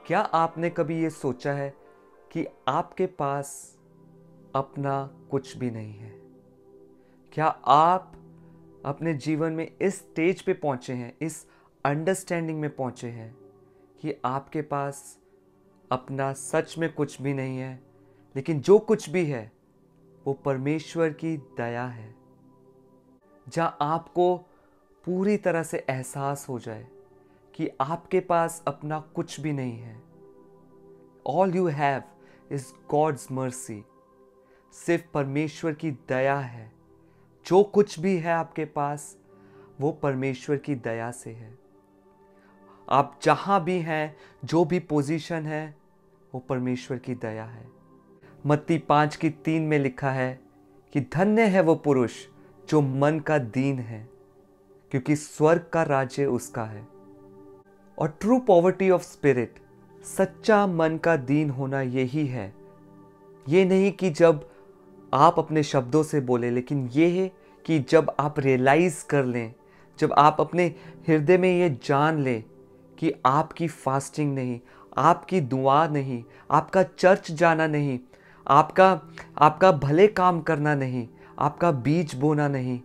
क्या आपने कभी ये सोचा है कि आपके पास अपना कुछ भी नहीं है? क्या आप अपने जीवन में इस स्टेज पे पहुंचे हैं, इस अंडरस्टैंडिंग में पहुंचे हैं कि आपके पास अपना सच में कुछ भी नहीं है, लेकिन जो कुछ भी है वो परमेश्वर की दया है? जहां आपको पूरी तरह से एहसास हो जाए कि आपके पास अपना कुछ भी नहीं है। All you have is God's mercy. सिर्फ परमेश्वर की दया है। जो कुछ भी है आपके पास वो परमेश्वर की दया से है। आप जहां भी हैं, जो भी पोजीशन है, वो परमेश्वर की दया है। मत्ती 5:3 में लिखा है कि धन्य है वो पुरुष जो मन का दीन है, क्योंकि स्वर्ग का राज्य उसका है। और ट्रू पॉवर्टी ऑफ स्पिरिट, सच्चा मन का दीन होना यही है। ये नहीं कि जब आप अपने शब्दों से बोले, लेकिन ये है कि जब आप रियलाइज कर लें, जब आप अपने हृदय में ये जान लें कि आपकी फास्टिंग नहीं, आपकी दुआ नहीं, आपका चर्च जाना नहीं, आपका भले काम करना नहीं, आपका बीज बोना नहीं,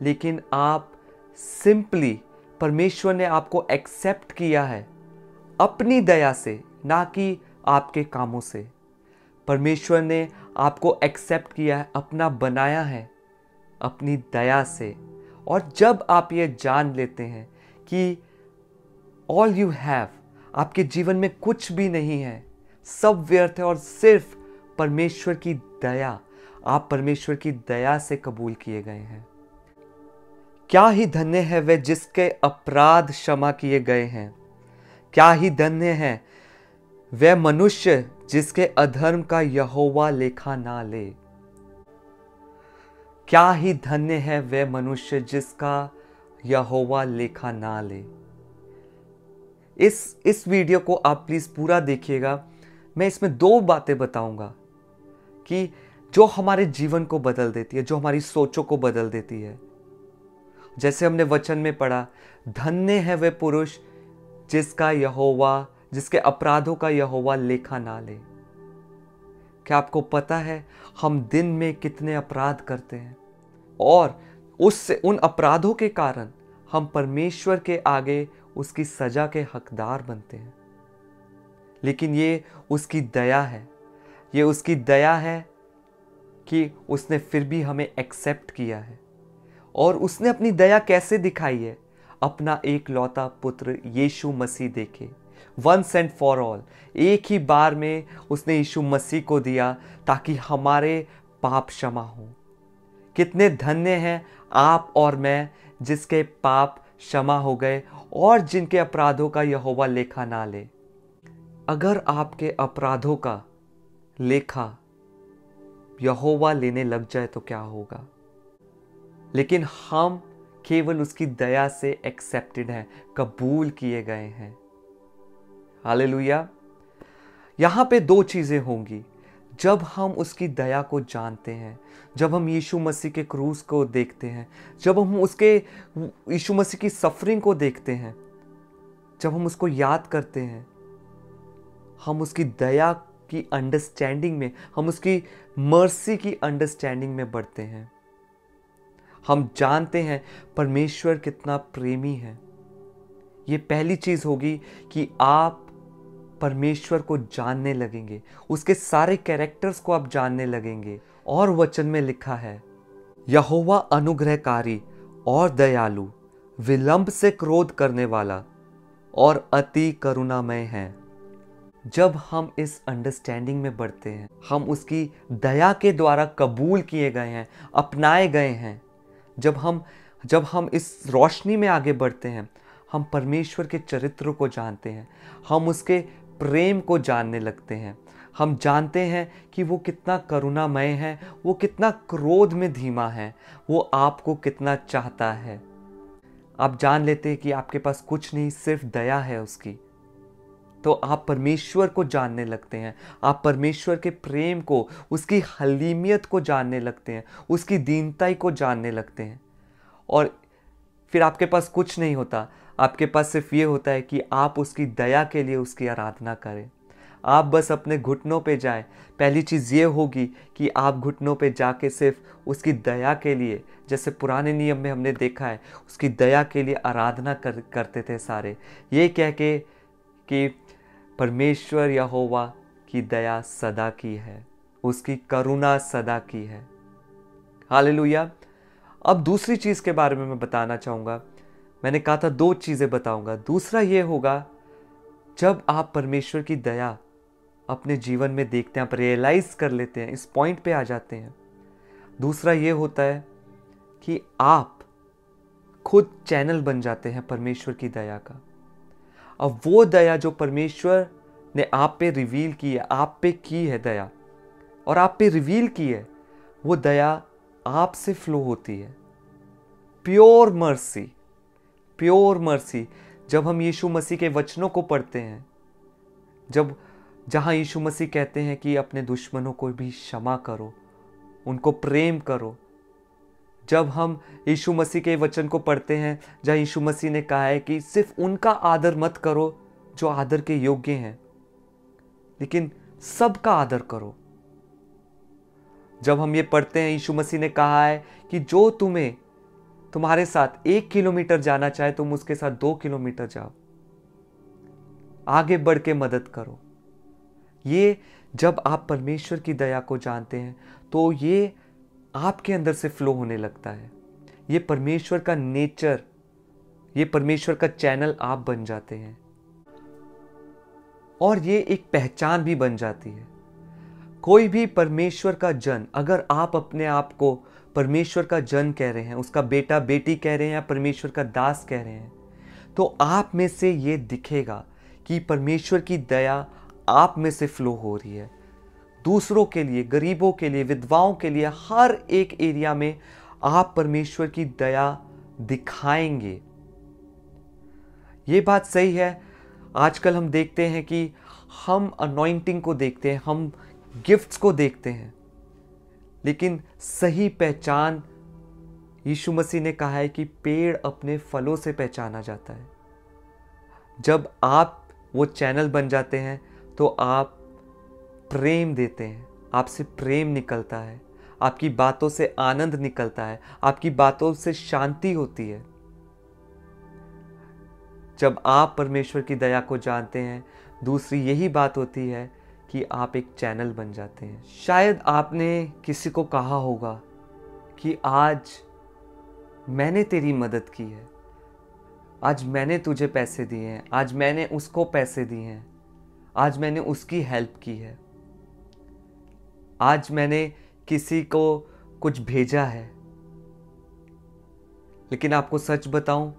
लेकिन आप सिंपली परमेश्वर ने आपको एक्सेप्ट किया है अपनी दया से, ना कि आपके कामों से। परमेश्वर ने आपको एक्सेप्ट किया है, अपना बनाया है अपनी दया से। और जब आप ये जान लेते हैं कि ऑल यू हैव, आपके जीवन में कुछ भी नहीं है, सब व्यर्थ है और सिर्फ परमेश्वर की दया, आप परमेश्वर की दया से कबूल किए गए हैं। क्या ही धन्य है वे जिसके अपराध क्षमा किए गए हैं। क्या ही धन्य है वह मनुष्य जिसके अधर्म का यहोवा लेखा ना ले। क्या ही धन्य है वह मनुष्य जिसका यहोवा लेखा ना ले। इस वीडियो को आप प्लीज पूरा देखिएगा। मैं इसमें 2 बातें बताऊंगा कि जो हमारे जीवन को बदल देती है, जो हमारी सोचों को बदल देती है। जैसे हमने वचन में पढ़ा, धन्य है वह पुरुष जिसके अपराधों का यहोवा लेखा ना ले। क्या आपको पता है हम दिन में कितने अपराध करते हैं, और उन अपराधों के कारण हम परमेश्वर के आगे उसकी सजा के हकदार बनते हैं। लेकिन ये उसकी दया है, ये उसकी दया है कि उसने फिर भी हमें एक्सेप्ट किया है। और उसने अपनी दया कैसे दिखाई है? अपना एक लौता पुत्र यीशु मसीह देके, वंस एंड फॉर ऑल, एक ही बार में उसने यीशु मसीह को दिया ताकि हमारे पाप क्षमा हो। कितने धन्य हैं आप और मैं जिसके पाप क्षमा हो गए और जिनके अपराधों का यहोवा लेखा ना ले। अगर आपके अपराधों का लेखा यहोवा लेने लग जाए तो क्या होगा? लेकिन हम केवल उसकी दया से एक्सेप्टेड हैं, कबूल किए गए हैं। हालेलुया। यहां पे 2 चीजें होंगी। जब हम उसकी दया को जानते हैं, जब हम यीशु मसीह के क्रूस को देखते हैं, जब हम यीशु मसीह की सफरिंग को देखते हैं, जब हम उसको याद करते हैं, हम उसकी दया की अंडरस्टैंडिंग में, हम उसकी मर्सी की अंडरस्टैंडिंग में बढ़ते हैं। हम जानते हैं परमेश्वर कितना प्रेमी है। ये पहली चीज होगी कि आप परमेश्वर को जानने लगेंगे, उसके सारे कैरेक्टर्स को आप जानने लगेंगे। और वचन में लिखा है, यहोवा अनुग्रहकारी और दयालु, विलंब से क्रोध करने वाला और अति करुणामय है। जब हम इस अंडरस्टैंडिंग में बढ़ते हैं, हम उसकी दया के द्वारा कबूल किए गए हैं, अपनाए गए हैं। जब हम इस रोशनी में आगे बढ़ते हैं, हम परमेश्वर के चरित्र को जानते हैं, हम उसके प्रेम को जानने लगते हैं। हम जानते हैं कि वो कितना करुणामय है, वो कितना क्रोध में धीमा है, वो आपको कितना चाहता है। आप जान लेते हैं कि आपके पास कुछ नहीं, सिर्फ दया है उसकी। तो आप परमेश्वर को जानने लगते हैं, आप परमेश्वर के प्रेम को, उसकी हलीमियत को जानने लगते हैं, उसकी दीनताई को जानने लगते हैं। और फिर आपके पास कुछ नहीं होता, आपके पास सिर्फ ये होता है कि आप उसकी दया के लिए उसकी आराधना करें। आप बस अपने घुटनों पे जाएं। पहली चीज़ ये होगी कि आप घुटनों पे जाके सिर्फ उसकी दया के लिए, जैसे पुराने नियम में हमने देखा है, उसकी दया के लिए आराधना करते थे सारे, ये कह के कि परमेश्वर यहोवा की दया सदा की है, उसकी करुणा सदा की है। हालेलुया। अब दूसरी चीज़ के बारे में मैं बताना चाहूँगा। मैंने कहा था 2 चीज़ें बताऊँगा। दूसरा ये होगा, जब आप परमेश्वर की दया अपने जीवन में देखते हैं, आप रियलाइज कर लेते हैं, इस पॉइंट पे आ जाते हैं। दूसरा ये होता है कि आप खुद चैनल बन जाते हैं परमेश्वर की दया का। अब वो दया जो परमेश्वर ने आप पे रिवील की है, आप पे की है दया, और आप पे रिवील की है, वो दया आपसे फ्लो होती है। Pure mercy, pure mercy. जब हम यीशु मसीह के वचनों को पढ़ते हैं, जहां यीशु मसीह कहते हैं कि अपने दुश्मनों को भी क्षमा करो, उनको प्रेम करो, जब हम यीशु मसीह के वचन को पढ़ते हैं जहां यीशु मसीह ने कहा है कि सिर्फ उनका आदर मत करो जो आदर के योग्य हैं, लेकिन सबका आदर करो। जब हम ये पढ़ते हैं, यीशु मसीह ने कहा है कि जो तुम्हारे साथ 1 किलोमीटर जाना चाहे, तुम उसके साथ 2 किलोमीटर जाओ, आगे बढ़ के मदद करो। ये जब आप परमेश्वर की दया को जानते हैं तो ये आपके अंदर से फ्लो होने लगता है। ये परमेश्वर का नेचर, ये परमेश्वर का चैनल आप बन जाते हैं, और ये एक पहचान भी बन जाती है। कोई भी परमेश्वर का जन, अगर आप अपने आप को परमेश्वर का जन कह रहे हैं, उसका बेटा बेटी कह रहे हैं, या परमेश्वर का दास कह रहे हैं, तो आप में से ये दिखेगा कि परमेश्वर की दया आप में से फ्लो हो रही है। दूसरों के लिए, गरीबों के लिए, विधवाओं के लिए, हर एक एरिया में आप परमेश्वर की दया दिखाएंगे। ये बात सही है। आजकल हम देखते हैं कि हम अनॉइंटिंग को देखते हैं, हम गिफ्ट्स को देखते हैं, लेकिन सही पहचान यीशु मसीह ने कहा है कि पेड़ अपने फलों से पहचाना जाता है। जब आप वो चैनल बन जाते हैं तो आप प्रेम देते हैं, आपसे प्रेम निकलता है, आपकी बातों से आनंद निकलता है, आपकी बातों से शांति होती है। जब आप परमेश्वर की दया को जानते हैं, दूसरी यही बात होती है कि आप एक चैनल बन जाते हैं। शायद आपने किसी को कहा होगा कि आज मैंने तेरी मदद की है, आज मैंने तुझे पैसे दिए हैं, आज मैंने उसको पैसे दिए हैं, आज मैंने उसकी हेल्प की है, आज मैंने किसी को कुछ भेजा है। लेकिन आपको सच बताऊं,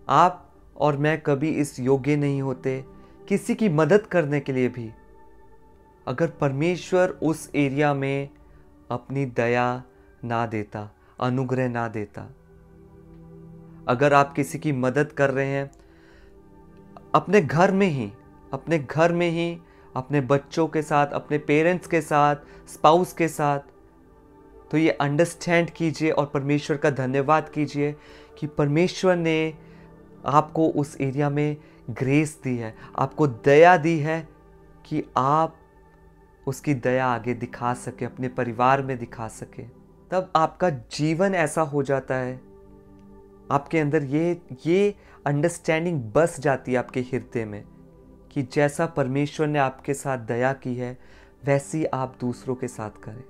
आप और मैं कभी इस योग्य नहीं होते किसी की मदद करने के लिए भी, अगर परमेश्वर उस एरिया में अपनी दया ना देता, अनुग्रह ना देता। अगर आप किसी की मदद कर रहे हैं अपने घर में ही, अपने बच्चों के साथ, अपने पेरेंट्स के साथ, स्पाउस के साथ, तो ये अंडरस्टैंड कीजिए और परमेश्वर का धन्यवाद कीजिए कि परमेश्वर ने आपको उस एरिया में ग्रेस दी है, आपको दया दी है कि आप उसकी दया आगे दिखा सके, अपने परिवार में दिखा सके। तब आपका जीवन ऐसा हो जाता है, आपके अंदर ये अंडरस्टैंडिंग बस जाती है आपके हृदय में कि जैसा परमेश्वर ने आपके साथ दया की है, वैसी आप दूसरों के साथ करें।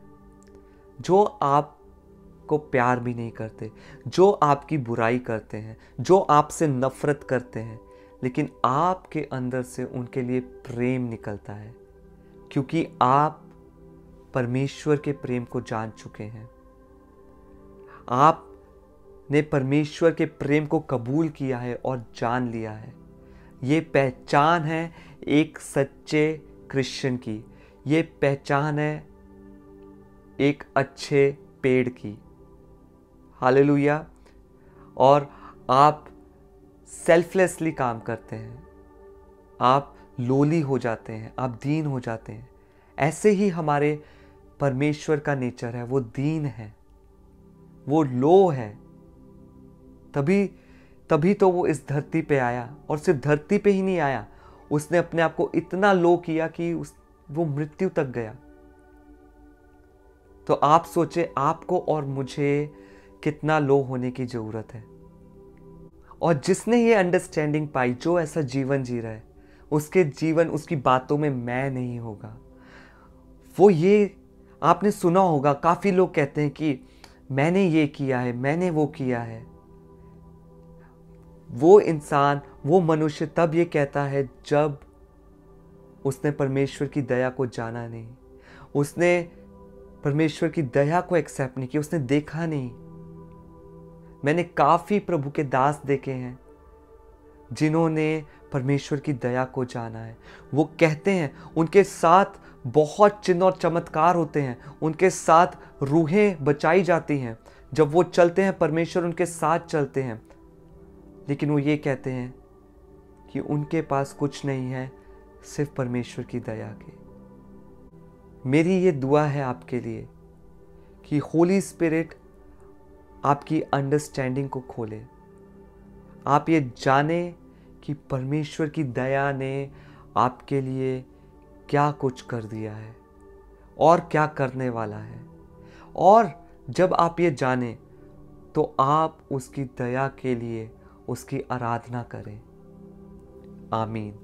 जो आपको प्यार भी नहीं करते, जो आपकी बुराई करते हैं, जो आपसे नफरत करते हैं, लेकिन आपके अंदर से उनके लिए प्रेम निकलता है, क्योंकि आप परमेश्वर के प्रेम को जान चुके हैं। आपने परमेश्वर के प्रेम को कबूल किया है और जान लिया है। ये पहचान है एक सच्चे क्रिश्चियन की, ये पहचान है एक अच्छे पेड़ की। हालेलुया। और आप सेल्फलेसली काम करते हैं, आप लोली हो जाते हैं, आप दीन हो जाते हैं। ऐसे ही हमारे परमेश्वर का नेचर है, वो दीन है, वो लो है। तभी तभी तो वो इस धरती पे आया, और सिर्फ धरती पे ही नहीं आया, उसने अपने आप को इतना लो किया कि वो मृत्यु तक गया। तो आप सोचे आपको और मुझे कितना लो होने की जरूरत है। और जिसने ये अंडरस्टैंडिंग पाई, जो ऐसा जीवन जी रहा है, उसके जीवन, उसकी बातों में मैं नहीं होगा। वो ये आपने सुना होगा, काफी लोग कहते हैं कि मैंने ये किया है, मैंने वो किया है। वो इंसान, वो मनुष्य तब ये कहता है जब उसने परमेश्वर की दया को जाना नहीं, उसने परमेश्वर की दया को एक्सेप्ट नहीं किया, उसने देखा नहीं। मैंने काफी प्रभु के दास देखे हैं जिन्होंने परमेश्वर की दया को जाना है। वो कहते हैं, उनके साथ बहुत चिन्ह और चमत्कार होते हैं, उनके साथ रूहें बचाई जाती हैं, जब वो चलते हैं परमेश्वर उनके साथ चलते हैं। लेकिन वो ये कहते हैं कि उनके पास कुछ नहीं है, सिर्फ परमेश्वर की दया के। मेरी ये दुआ है आपके लिए कि होली स्पिरिट आपकी अंडरस्टैंडिंग को खोले, आप ये जाने कि परमेश्वर की दया ने आपके लिए क्या कुछ कर दिया है और क्या करने वाला है। और जब आप ये जाने तो आप उसकी दया के लिए उसकी आराधना करें। आमीन।